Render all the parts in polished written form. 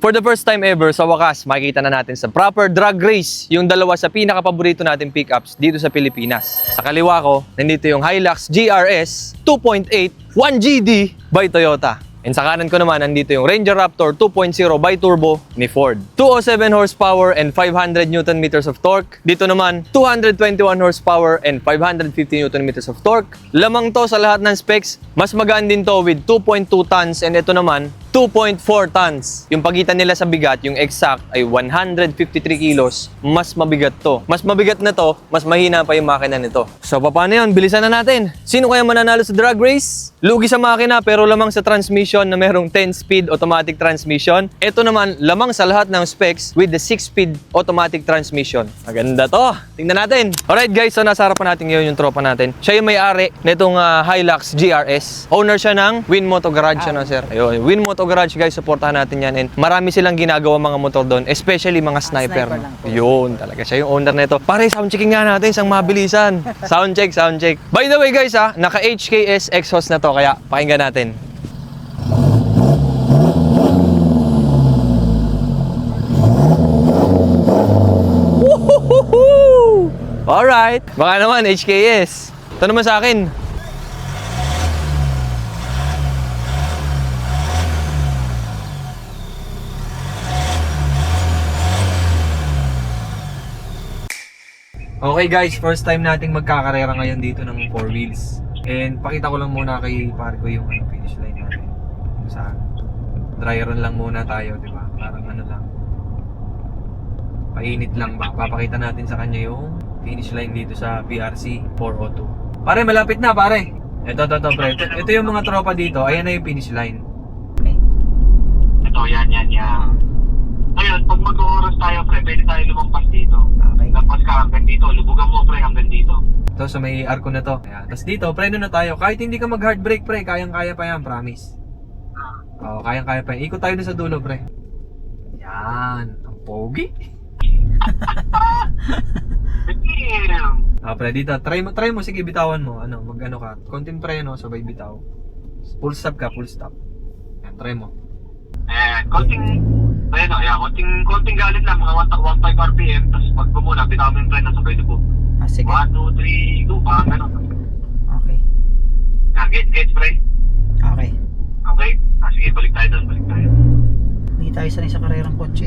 For the first time ever, sa wakas, makikita na natin sa proper drag race yung dalawa sa pinaka-paborito natin pickups dito sa Pilipinas. Sa kaliwa ko, nandito yung Hilux GRS 2.8 1GD by Toyota. And sa kanan ko naman, nandito yung Ranger Raptor 2.0 by Turbo ni Ford. 207 horsepower and 500 Newton meters of torque. Dito naman, 221 horsepower and 550 Newton meters of torque. Lamang to sa lahat ng specs. Mas magaan din to with 2.2 tons and ito naman, 2.4 tons. Yung pagitan nila sa bigat, yung exact ay 153 kilos. Mas mabigat to. Mas mabigat na to, mas mahina pa yung makina nito. So, paano yun? Bilisan na natin. Sino kaya mananalo sa drag race? Lugi sa makina pero lamang sa transmission na merong 10-speed automatic transmission. Ito naman, lamang sa lahat ng specs with the 6-speed automatic transmission. Maganda to. Tingnan natin. Alright guys, so nasa harapan natin ngayon yung tropa natin. Siya yung may-ari nitong Hilux GRS. Owner siya ng Win Moto Garage, ano sir? Ayun, Win Moto Garage guys, supportahan natin yan. And marami silang ginagawa mga motor doon, especially mga sniper. Yun, talaga siya yung owner nito. Pare, sound checking nga natin, isang mabilisan. Sound check, sound check. By the way guys naka HKS exhaust na to, kaya pakinggan natin. Alright, baka naman HKS. Ito naman sa akin. Okay guys, first time nating magkakarera ngayon dito ng 4 wheels. And pakita ko lang muna kay pare ko yung finish line natin. Kung saan. Dry run lang muna tayo, di ba? Parang ano lang. Painit lang ba? Papakita natin sa kanya yung finish line dito sa BRC 402. Pare, malapit na pare. Ito pre. Ito yung mga tropa dito. Ayan na yung finish line. Ito, yan. Ayun, pag mag-oras tayo, pre, pwede tayo lumampas dito. Okay. Lampas ka hanggang dito. Lubugan mo, pre, hanggang dito. Ito, sa may arko na to. Ayan. Tapos dito, preno na tayo. Kahit hindi ka mag-hard brake, pre, kayang-kaya pa yan, promise. Oo, kayang-kaya pa yan. Ikot tayo na sa dulo, pre. Yan. Ang pogi. Damn. Pre, dito. Try mo. Sige, bitawan mo. Mag-ano ka. Konting preno, sabay bitaw. Full stop ka, full stop. Yan, try mo. Konting galit lang, mga 1.5 RPM, tapos pag bumuna, bitaw mo yung tren na sabay dugo. Sige. 1, 2, 3, 2, parang gano'n. Okay. Gets, pre? Okay. Okay? Sige, balik tayo doon. Hindi tayo sanay sa karerang kotse.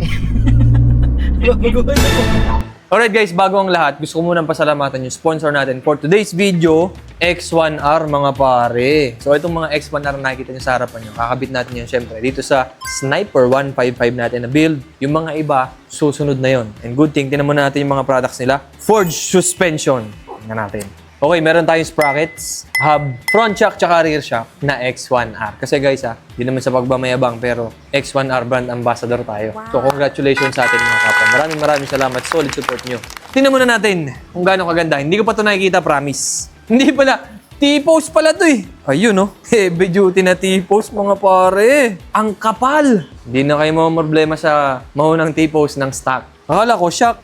Babaguhan ako. Alright guys, bago ang lahat, gusto ko munang pasalamatan yung sponsor natin for today's video, X1R mga pare. So itong mga X1R na nakikita nyo sa harapan nyo, kakabit natin yan syempre dito sa Sniper 155 natin na build. Yung mga iba, susunod na yon. And good thing, tinan mo natin yung mga products nila. Forged suspension. Tingnan natin. Okay, meron tayong sprockets, hub, front shock, tsaka rear shock na X1R. Kasi guys di naman sa pagmamayabang, pero X1R brand ambassador tayo. Wow. So congratulations sa atin mga kapwa. Maraming salamat. Solid support nyo. Tingnan muna natin kung gaano kaganda. Hindi ko pa ito nakikita, promise. Hindi pala. T-post pala ito eh. Ayun heavy duty na T-post mga pare. Ang kapal. Hindi na kayo problema sa mahunang T-post ng stock. Akala ko shock.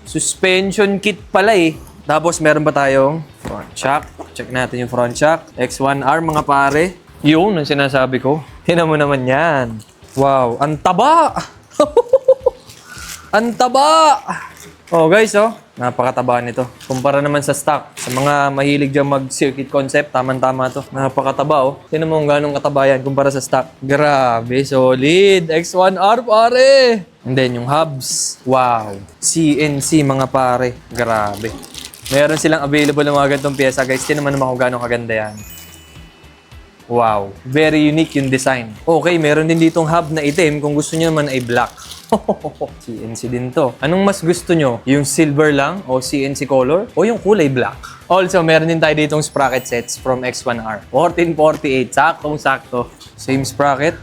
Suspension kit pala eh. Tapos meron ba tayong front shock? Check natin yung front shock. X1R mga pare. Yun ang sinasabi ko. Tingnan mo naman yan. Wow, ang taba! Ang taba! Oh guys, napakataba nito. Kumpara naman sa stock. Sa mga mahilig dyan mag-circuit concept, tamang-tama to. Napakataba Tingnan mo kung gano'ng kataba yan kumpara sa stock. Grabe, solid! X1R pare! And then yung hubs. Wow! CNC mga pare. Grabe. Meron silang available ng mga ganitong pyesa, guys. Tingnan naman kung gaano kaganda yan. Wow. Very unique yung design. Okay, meron din ditong hub na itim. Kung gusto nyo naman ay black. CNC din to. Anong mas gusto nyo? Yung silver lang o CNC color? O yung kulay black? Also, meron din tayo ditong sprocket sets from X1R. 1448. Saktong-sakto. Same sprocket.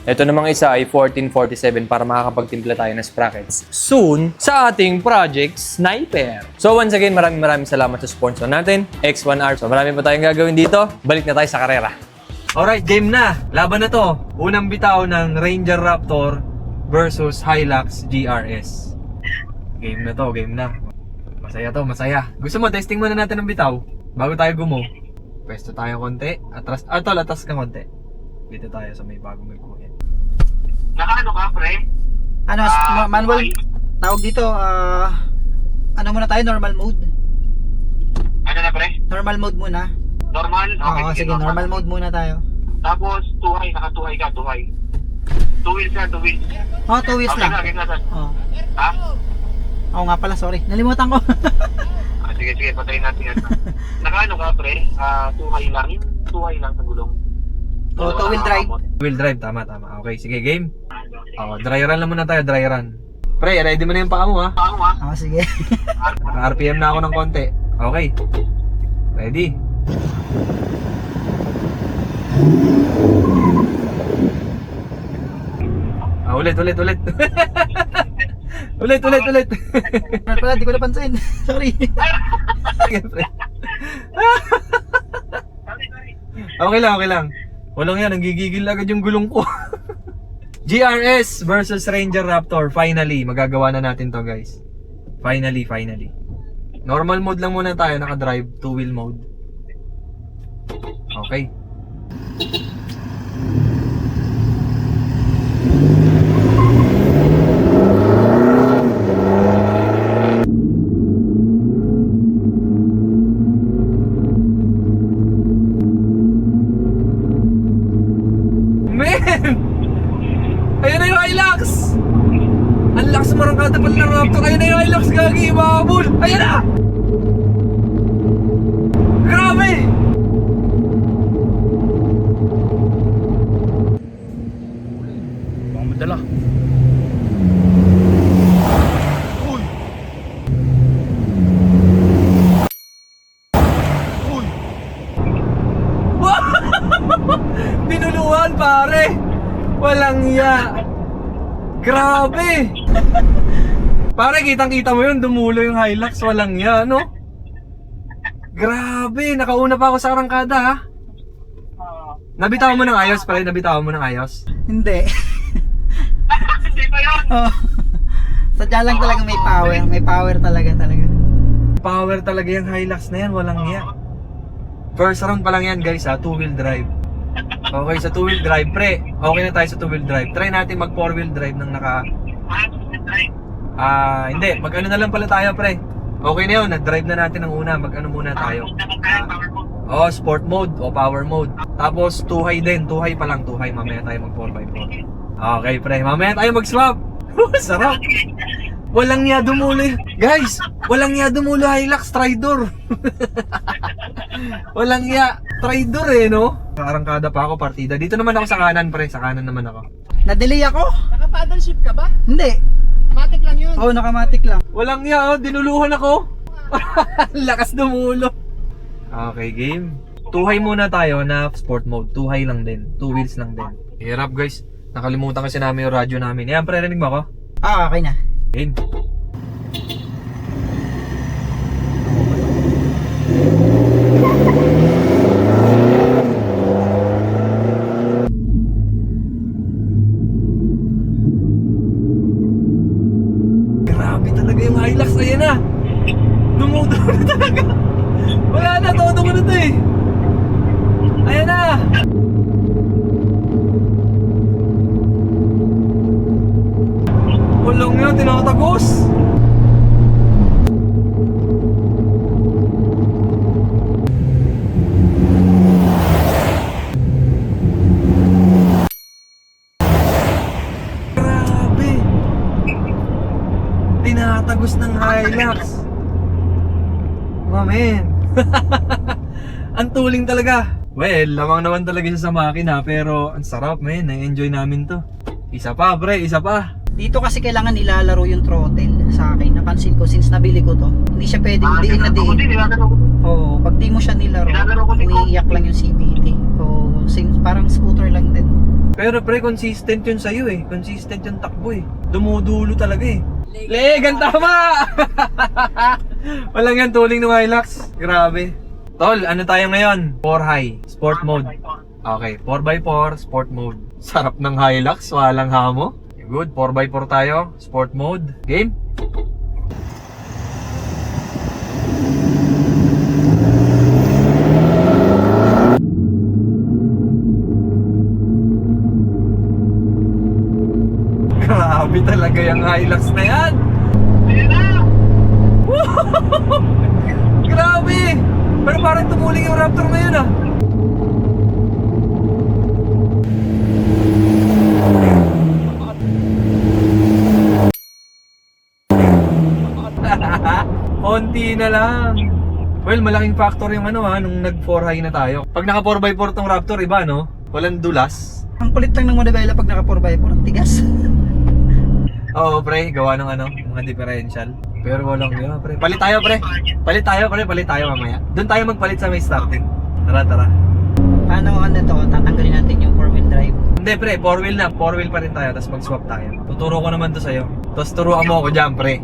Ito namang isa ay 1447 para makakapagtimpla tayo ng sprockets soon sa ating project Sniper. So once again, maraming salamat sa sponsor natin, X1R. So marami pa tayong gagawin dito. Balik na tayo sa karera. Alright, game na. Laban na to. Unang bitaw ng Ranger Raptor versus Hilux GRS. Game na to, game na. Masaya to, masaya. Gusto mo, testing muna natin ng bitaw bago tayo gumo. Pwesto tayo konti. Atas ka konti. Dito tayo sa may bagong nagkuhin. Nakaano ka, pre? Ano, manual, tawag dito, ano muna tayo, normal mode? Ano na, pre? Normal mode muna. Normal? Okay, Oo, sige, normal mode muna tayo. Tapos, tuhay, nakatuhay ka, tuhay. 2 wheels ka, 2 wheels. Oh, 2 wheels lang. Okay na. Oh. Ha? Oo nga pala, sorry. Nalimutan ko. Sige, patayin natin yan. Nakaano ka, pre? Tuhay lang. Yung tuhay lang sa gulong. Oh, 2 wheel drive. Wheel drive, tama. Okay, sige, game. Dry run lang muna tayo, dry run. Pre, ready mo na yung paa mo, ha? Paano ha? Oo, sige. Naka-RPM na ako ng konti. Okay. Ready? Ulit. ulit. Ulit. Ano pala, di ko napansin. Sorry. Sige, pre. Okay lang. Walang yan, nanggigigil agad yung gulong ko. GRS versus Ranger Raptor. Finally, magagawa na natin to, guys. Finally. Normal mode lang muna tayo, naka-drive, 2-wheel mode. Okay. Man! Ayun na yung Hilux! Ang lakas marangkada pala ng Raptor. Ayun na yung Hilux, gagi, mahabol! Ayun na! Grabe! Baka madala. Uy! Uy! Binuluhan, pare! Walang iya! Grabe! Pare, kitang-kita mo yun, dumulo yung Hilux, walang iya, no? Grabe, nakauna pa ako sa arangkada, ha? Nabitawan mo ng ayos, pare, nabitawan mo ng ayos. Hindi. Hindi pa yun. Oh. Sadya lang talaga may power. May power talaga. Power talaga yung Hilux na yan, walang iya. First round pa lang yan, guys, ha? 2-wheel drive. Okay, sa 2-wheel drive, pre. Okay na tayo sa 2-wheel drive. Try natin mag 4-wheel drive ng hindi. Mag-ano na lang pala tayo, pre. Okay na yun, nag-drive na natin ang una. Mag-ano muna tayo. Sport mode o power mode. Tapos, tuhay din. Tuhay pa lang, tuhay. Mamaya tayo mag 4x4. Okay, pre. Mamaya tayo mag-swap. Sarap. Walang niya dumulo. Guys, walang niya dumulo Hilux Tridor. Walang niya. Tridor no? Arangkada pa ako, partida. Dito naman ako sa kanan, pre. Sa kanan naman ako. Na-delay ako. Naka-paddle shift ka ba? Hindi. Matic lang yun. Oo, nakamatic lang. Walang niya, dinuluhan ako. Lakas dumulo. Okay, game. Tuhay muna tayo na sport mode. Tuhay lang din. 2 wheels lang din. Hirap, guys. Nakalimutan kasi namin yung radyo namin. Yan, pre, rinig mo ako? Okay na. Game. Grabe talaga yung Hilux. Ayan na. Dumudulo na talaga. Wala na, todo ko na to eh. Ayan na. Walang nga, tinatagos. Grabe. Tinatagos ng Hilux. Man. Ang tuling talaga. Well, lamang naman talaga siya sa makina, pero ang sarap, man. Na-enjoy namin to. Isa pa, pre, isa pa. Dito kasi kailangan nilalaro yung throttle sa akin. Napansin ko since nabili ko to. Hindi siya pwedeng diin na Ako din, diin. nilalaro ko. Oo, pag di mo siya nilaro, Nilalaro ko din ko. umiiyak lang yung CVT. Oo, parang scooter lang din. Pero pre, consistent yun sa'yo eh. Consistent yung takbo eh. Dumudulo talaga eh. Legan, tama! Walang yan tuling ng Hilux. Grabe. Tol, ano tayo ngayon? 4 high, sport mode. Okay, 4x4, sport mode. Sarap ng Hilux, walang hamo. Good, 4x4 tayo, sport mode. Game? Grabe talaga yung Hilux na yan. Ayan na! Grabe! Pero parang tumuling yung Raptor na yun ah. Konti na lang. Well, malaking factor yung ano ha, nung nag 4 high na tayo. Pag naka 4x4 tong Raptor, iba no? Walang dulas. Ang kulit lang ng Modevela pag naka 4x4, ang tigas. Oo pre, gawa ng ano, mga differential. Pero walang yun pre. Palit tayo pre. Palit tayo mamaya. Doon tayo magpalit sa may starting. Tara, tara. Paano ano to, tatanggalin natin yung 4-wheel drive. Hindi pre, 4-wheel na. 4-wheel pa rin tayo, tapos mag-swap tayo. Tuturo ko naman to sa'yo. Tapos turuan mo ako dyan pre.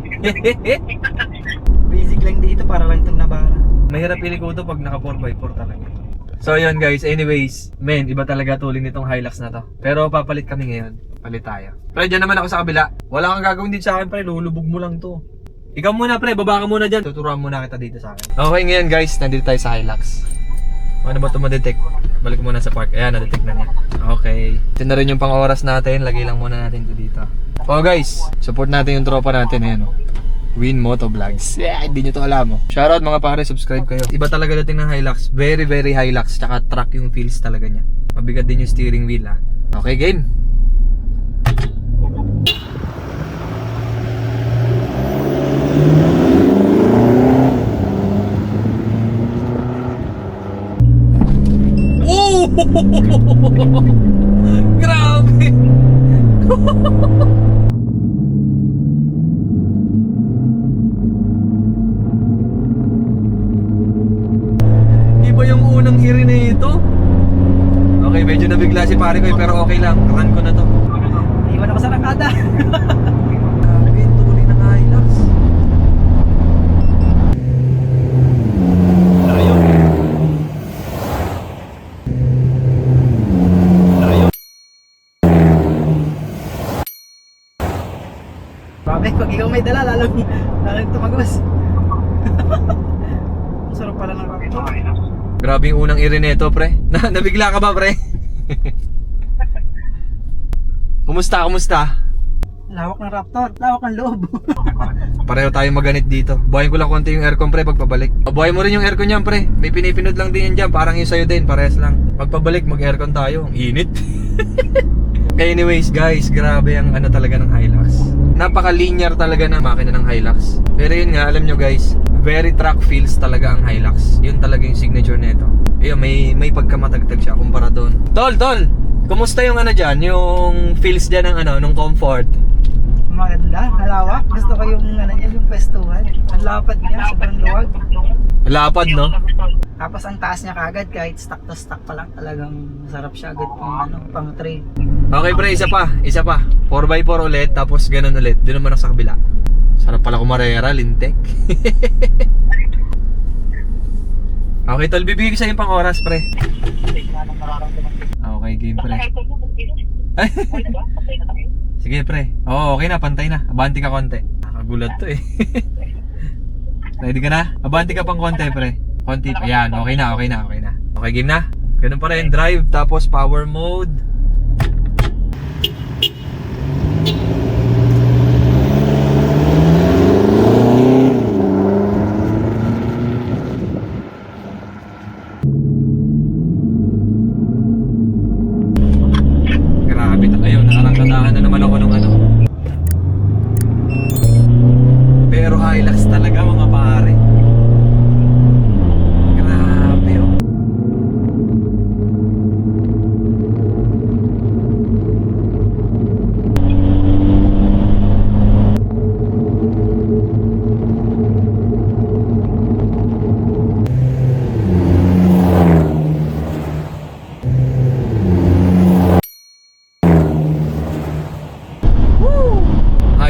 Basic lang dito para lang itong nabara. Mahirap pili ko to pag naka 4x4 talaga. So yun guys, anyways, men, iba talaga tuling nitong Hilux na to. Pero papalit kami ngayon. Palit tayo. Pre, dyan naman ako sa kabila. Wala kang gagawin din sa akin pre, lulubog mo lang to. Ikaw muna pre, baba ka muna dyan. Tuturuan muna kita dito sa akin. Okay ngayon guys, nandito tayo sa Hilux. Ano ba ito ma-detect? Balik muna sa park. Ayan, na-detect na niya. Okay. Ito na rin yung pang oras natin. Lagay lang muna natin ito dito. Oh guys, support natin yung tropa natin. Ayan oh. Win Moto Vlogs. Yeah, hindi nyo to alam oh. Shoutout mga pare, subscribe kayo. Iba talaga dating ng Hilux. Very very Hilux. Tsaka track yung feels talaga niya. Mabigat din yung steering wheel ha. Okay, game. Oh! Grabe! Iba yung unang iri na ito. Okay, medyo nabigla si pare ko pero okay lang. Kakan ko na to. Iwan ako sa nakada. Grabe, tuloy ng Hilux. Grabe, pag ikaw may dala, lalong tumagos. Ang sarap pala ng Raptor. Grabe yung unang iri nito, pre. Nabigla ka ba, pre? Kumusta? Lawak ng Raptor, lawak ng loob. Pareho tayo maganit dito. Buhayin ko lang konti yung aircon, pre, pagpabalik. Buhayin mo rin yung aircon niyan, pre. May pinipinod lang din yan dyan. Parang yung sa'yo din, parehas lang. Pagpabalik, mag-aircon tayo. Ang init. Anyways, guys, grabe ang ano talaga ng Hilux. Napaka-linear talaga ng makina ng Hilux. Pero yun nga, alam nyo guys, very track feels talaga ang Hilux. Yun talaga yung signature nito. Ayun, may pagkamatagtag siya kumpara doon. Tol! Kumusta yung ano dyan? Yung feels dyan ng ano, nung comfort? Maganda, malawak. Gusto ko yung ano niya, yung pwestuhan. Ang lapad niya, sobrang luwag. Lapad, no? Tapos ang taas niya kagad, kahit stock to stock pa lang, talagang masarap siya agad pang ano, pang trail. Okay pre, isa pa. 4x4 ulit, tapos ganun ulit. Doon naman ako sa kabila. Sarap pala kumarera, lintek. Okay, tol, bibigay ko sa'yo yung pang oras, pre. Okay, game, pre. Sige, pre. Oo, okay na, pantay na. Abanti ka konti. Nakagulat to eh. Ready ka na? Abanti ka pang konti, pre. Konti pa. Ayan, okay na. Okay, game na. Ganun pa rin, drive, tapos power mode. Grabe, ayun, nakarangkatahan na naman ako ng ano. Pero Hilux talaga mga pare. Grabe oh.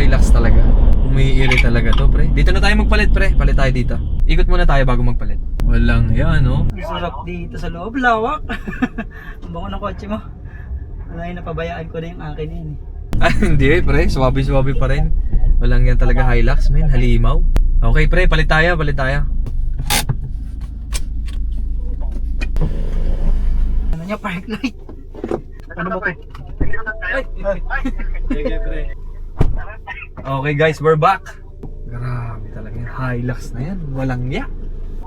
Hilux talaga. Umiiri talaga to, pre. Dito na tayo magpalit, pre. Palit tayo dito. Ikot muna tayo bago magpalit. Walang yan, no? Ang sarap dito sa loob, lawak. Ang bango ng kotse mo. Wala yung napabayaan ko na yung akin yan eh. Ah, hindi, pre. Swabe-swabe pa rin. Walang yan talaga Hilux, men. Halimaw. Okay, pre. Palit tayo. Ano niya, park light. Ano ba ito? Sige, pre. Okay guys, we're back. Grabe talaga yung Hilux na yan. Walang ya.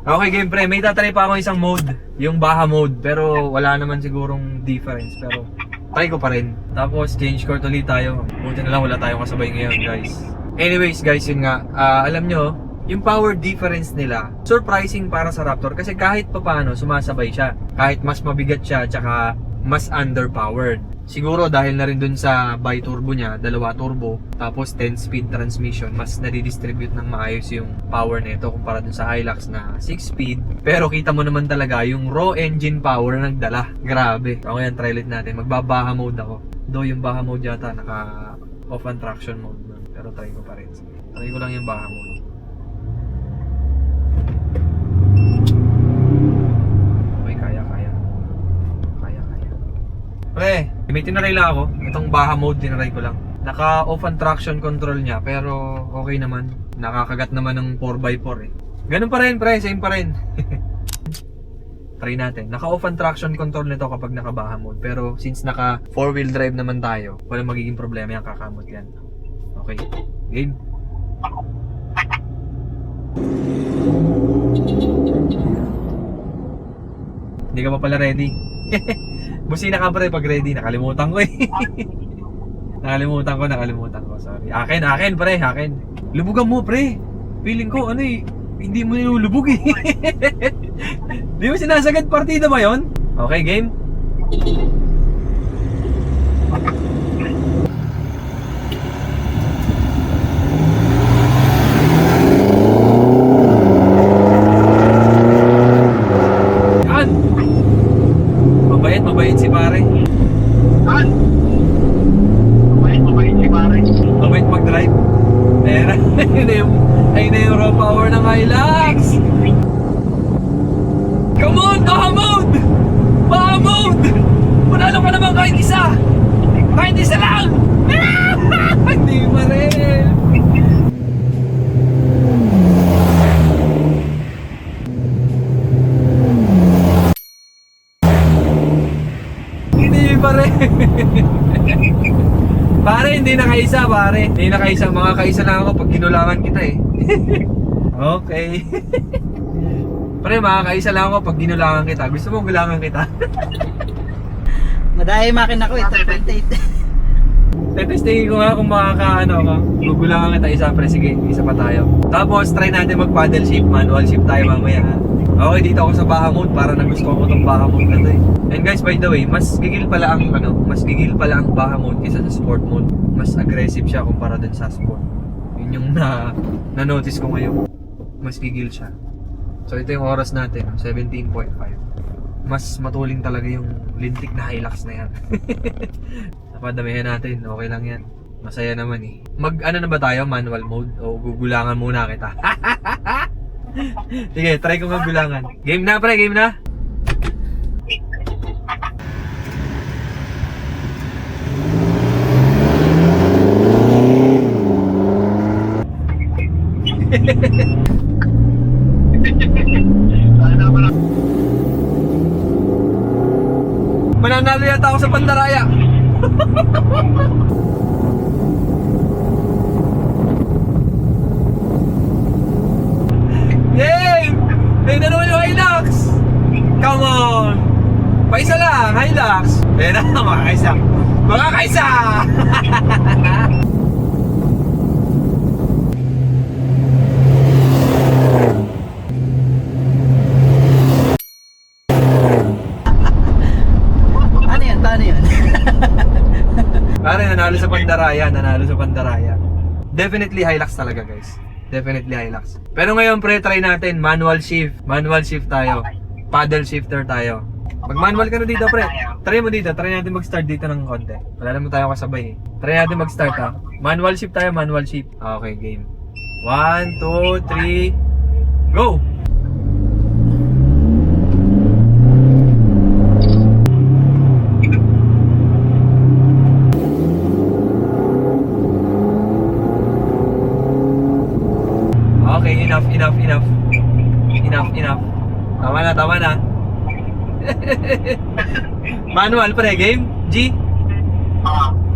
Okay game pre, may tatry pa ako isang mode. Yung Baja mode. Pero wala naman sigurong difference. Pero try ko pa rin. Tapos change court ulit tayo. Buti na lang wala tayong kasabay ngayon guys. Anyways guys, yun nga. Alam nyo, yung power difference nila, surprising para sa Raptor. Kasi kahit papaano, sumasabay siya. Kahit mas mabigat siya, tsaka mas underpowered. Siguro dahil na rin dun sa bi-turbo niya, 2 turbo, tapos 10-speed transmission, mas nadidistribute ng maayos yung power nito kumpara dun sa Hilux na 6-speed. Pero kita mo naman talaga yung raw engine power na nagdala. Grabe. So ngayon, try ulit natin. Magbabaha mode ako. Though yung Baja mode yata naka off on traction mode na. Pero try ko pa rin. Try ko lang yung Baja mode. Okay, kaya. Pre, may tinaray lang ako. Itong Baja mode, tinaray ko lang. Naka-off ang traction control niya, pero okay naman. Nakakagat naman ng 4x4 eh. Ganun pa rin, pre. Same pa rin. Try natin. Naka-off ang traction control nito kapag naka-Baja mode. Pero since naka 4-wheel drive naman tayo, walang magiging problema yung kakamot yan. Okay. Game. Hindi ka pa pala ready. Busina ka pre pag ready. Nakalimutan ko eh. Nakalimutan ko. Sorry. Akin pre. Akin. Lubugan mo pre. Feeling ko ano eh. Hindi mo nilulubog eh. Di mo sinasagad partida ba yon? Okay, game? Yan! Mabait si pare. Saan? Mabait si pare. Mabait mag-drive. Ayun na yung raw power ng Hilux. Come on, Baja mode! Baja mode! Panalo ka naman kahit isa! Kahit isa lang! Hindi pa rin! Hindi pa rin! Pare, hindi na kaisa pare. Hindi na kaisa. Mga kaisa lang ako pag ginulangan kita eh. Okay. Pare, mga kaisa lang ako pag ginulangan kita. Gusto mo gulangan kita? Madaya yung makina ko, 2.8. Tetestingin ko nga kung makakaano ka. Gugulangan kita isa pre. Sige, isa pa tayo. Tapos try natin mag paddle shift. Manual shift tayo mamaya. Okay, dito ako sa Baja mode para nagustuhan ko tong Baja mode na to eh. And guys, by the way, mas gigil pala ang Baja mode kaysa sa sport mode. Mas aggressive siya kumpara dun sa sport. Yun yung na-notice ko ngayon. Mas gigil siya. So ito yung oras natin, 17.5. Mas matuling talaga yung lintik na Hilux na yan. Napadamihan natin, okay lang yan. Masaya naman eh. Ano na ba tayo? Manual mode? O gugulangan muna kita? Sige, try ko nga gulangan. Game na pre, game na. Sana wala. Mananalo yata ako sa Pandaraya. Yay! Eh, naman yung Hilux! Come on! Paisa lang, Hilux! Eh na, mga kaisa! Mga kaisa! Paano yan? Pare, nanalo sa Pandaraya. Definitely Hilux talaga guys. Definitely Hilux. Pero ngayon pre, try natin manual shift. Manual shift tayo. Paddle shifter tayo. Mag manual ka na dito pre. Try mo dito. Try natin mag-start dito ng konti. Wala naman tayo kasabay eh. Try natin mag-start ha. Manual shift tayo, manual shift. Okay, game. 1, 2, 3, go! Okay, enough. Tama na. Manual pre, game? G?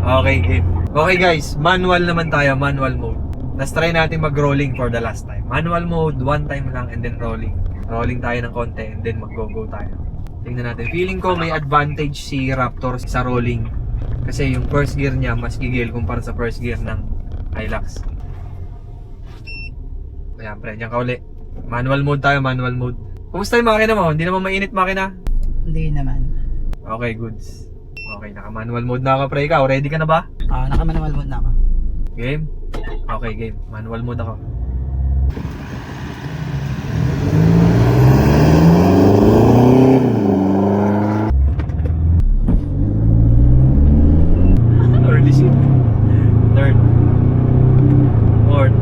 Okay, game. Okay guys, manual naman tayo, manual mode. Let's try natin mag-rolling for the last time. Manual mode, one time lang and then rolling. Rolling tayo ng konti and then mag-go-go tayo. Tingnan natin. Feeling ko may advantage si Raptor sa rolling. Kasi yung first gear niya mas gigil kumpara sa first gear ng Hilux. Ayan, pre, diyan ka uli. Manual mode tayo, manual mode. Kumusta yung makina mo? Hindi naman mainit makina? Hindi naman. Okay, goods. Okay, naka-manual mode na ako, pre. Ikaw, ready ka na ba? Naka-manual mode na ako. Game? Okay, game. Manual mode ako. Early shift. Third. Fourth.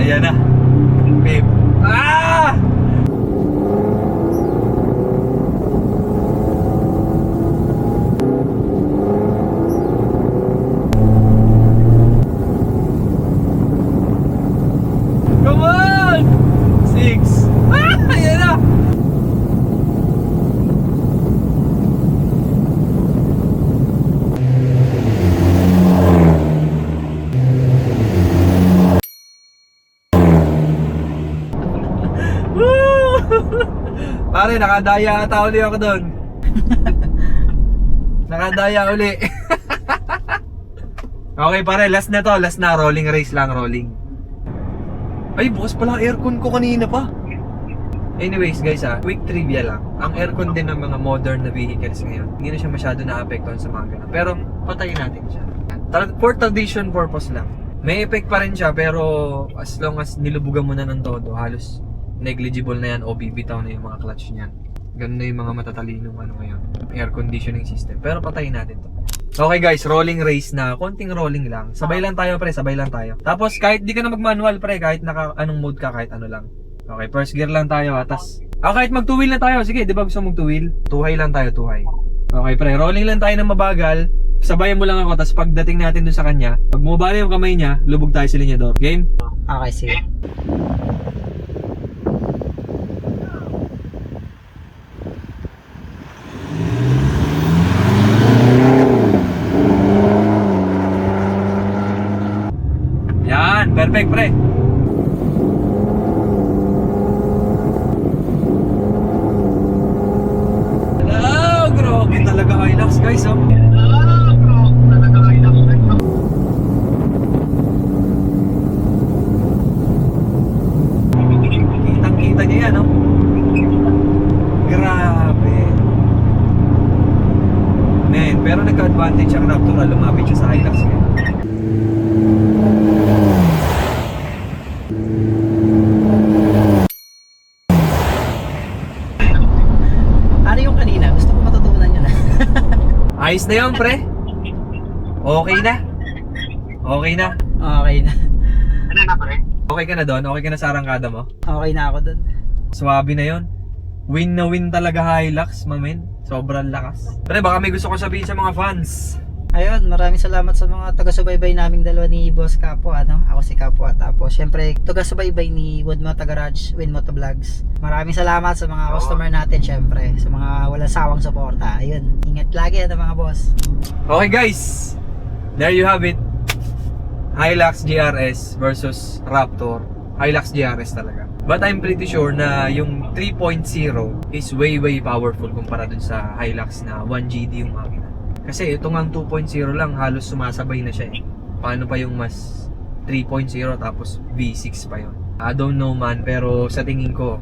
Ayan na. Fifth. Ah! Come on! 6. Ah! Ayan na! Pare, nakadaya ata uli ako doon. Nakadaya uli. Okay pare, last na to. Last na, rolling race lang, rolling. Ay, bukas pala ang aircon ko kanina pa. Anyways guys quick trivia lang. Ang aircon din ng mga modern na vehicles ngayon, hindi na siya masyado na-apektuhan sa mga ganun. Pero patayin natin siya. For tradition purpose lang. May effect pa rin siya pero as long as nilubugan mo na ng todo, halos negligible na yan o bibitaw na yung mga clutch niyan. Ganun na yung mga matatalinong ngayon, air conditioning system. Pero patayin natin to. Okay guys, rolling race na. Konting rolling lang. Sabay lang tayo pre, sabay lang tayo. Tapos kahit di ka na mag-manual pre, kahit anong mode ka, kahit ano lang. Okay, first gear lang tayo atas. Kahit mag 2 wheel na tayo. Sige, di ba gusto mong 2 wheel? 2 high lang tayo, 2 high. Okay pre, rolling lang tayo ng mabagal. Sabayan mo lang ako, tapos pagdating natin dun sa kanya, pag bumaba yung kamay niya, lubog tayo sa linyador. Game? Okay, sige. Yan, perfect pre. Hello, grabe talaga Hilux guys oh. Kitang-kita niya yan oh. Grabe. Men, pero nagka-advantage ang Raptor na lumapit siya sa Hilux ngayon. Ano yung kanina? Gusto ko matutunan yun. Ayos na yun, pre. Okay na. Okay na. Okay na. Ano na pre? Okay ka na doon? Okay ka na sa arangkada mo? Okay na ako dun. Swabe na yun. Win na win talaga Hilux, mamen. Sobrang lakas. Pre, baka may gusto ko sabihin sa mga fans. Ayun, maraming salamat sa mga taga-subaybay naming dalawa ni Boss Kapwa, Ako si Kapwa. Tapos, syempre, taga-subaybay ni Wood Moto Garage, Win Moto Vlogs. Maraming salamat sa mga customer natin, syempre. Sa mga walang sawang suporta. Ayun, ingat lagi mga boss. Okay guys, there you have it. Hilux GRS versus Raptor. Hilux GRS talaga. But I'm pretty sure na yung 3.0 is way powerful kumpara dun sa Hilux na 1GD yung makina. Kasi ito nga 2.0 lang, halos sumasabay na siya eh. Paano pa yung mas 3.0 tapos V6 pa yun? I don't know man, pero sa tingin ko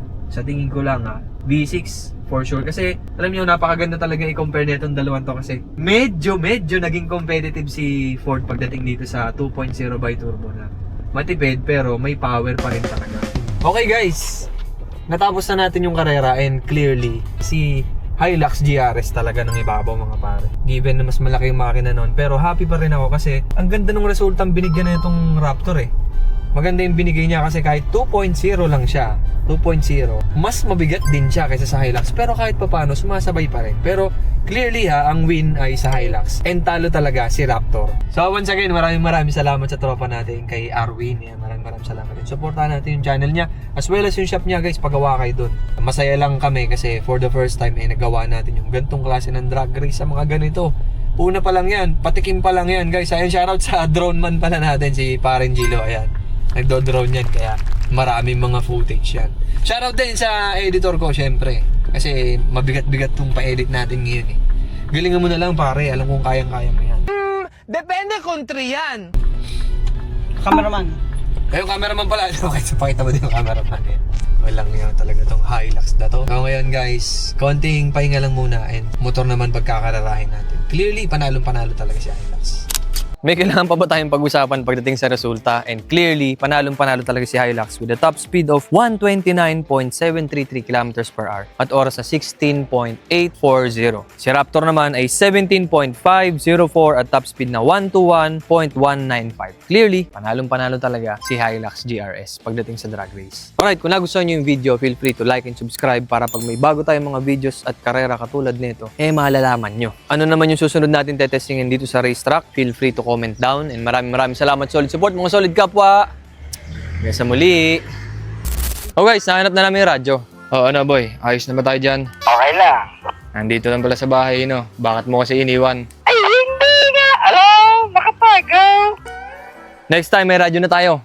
lang V6 for sure. Kasi alam niyo napakaganda talaga i-compare nitong dalawang to kasi medyo naging competitive si Ford pagdating dito sa 2.0 by turbo na matipid pero may power pa rin talaga. Okay guys, natapos na natin yung karera and clearly si Hilux GRS talaga ng ibabaw mga pare. Given na mas malaki yung makina nun, pero happy pa rin ako kasi ang ganda ng resultang binigyan na itong Raptor eh. Maganda yung binigay niya kasi kahit 2.0 lang siya, 2.0, mas mabigat din siya kaysa sa Hilux. Pero kahit papaano, sumasabay pa rin. Pero clearly ang win ay sa Hilux. And talo talaga si Raptor. So once again, maraming salamat sa tropa natin kay Arwin. Yan, maraming salamat din. Supportahan natin yung channel niya as well as yung shop niya guys, pagawa kayo dun. Masaya lang kami kasi for the first time nagawa natin yung gantong klase ng drag race sa mga ganito. Una pa lang yan, patikim pa lang yan guys. Ayun, shoutout sa drone man pala natin, si Paren Gilo. Ayan, nagdo-drone yan, kaya maraming mga footage yan. Shoutout din sa editor ko syempre, kasi mabigat-bigat tong pa-edit natin ngayon eh. Galingan mo na lang pare, alam kong kayang-kaya mo yan. Depende country yan. Cameraman. Yung cameraman pala, pakita mo din yung cameraman eh. Walang yun talaga tong Hilux na to. So ngayon guys, konting pahinga lang muna and motor naman pagkakararahin natin. Clearly, panalong-panalo talaga si Hilux. May kailangan pa ba tayong pag-usapan pagdating sa resulta? And clearly, panalong-panalo talaga si Hilux with a top speed of 129.733 km per hour at oras na 16.840. Si Raptor naman ay 17.504 at top speed na 121.195. Clearly, panalong-panalo talaga si Hilux GRS pagdating sa drag race. Alright, kung nagustuhan nyo yung video, feel free to like and subscribe para pag may bago tayong mga videos at karera katulad nito, malalaman nyo. Ano naman yung susunod natin tetestingin dito sa racetrack? Feel free to comment down and maraming salamat, solid support mga solid kapwa. Hanggang sa muli. Oh guys, nahanap na namin yung radyo. Oh ano boy, ayos na ba tayo dyan? Okay lang. Nandito lang pala sa bahay, no? Bakit mo kasi iniwan? Ay, hindi nga! Alam! Nakatago! Next time may radyo na tayo.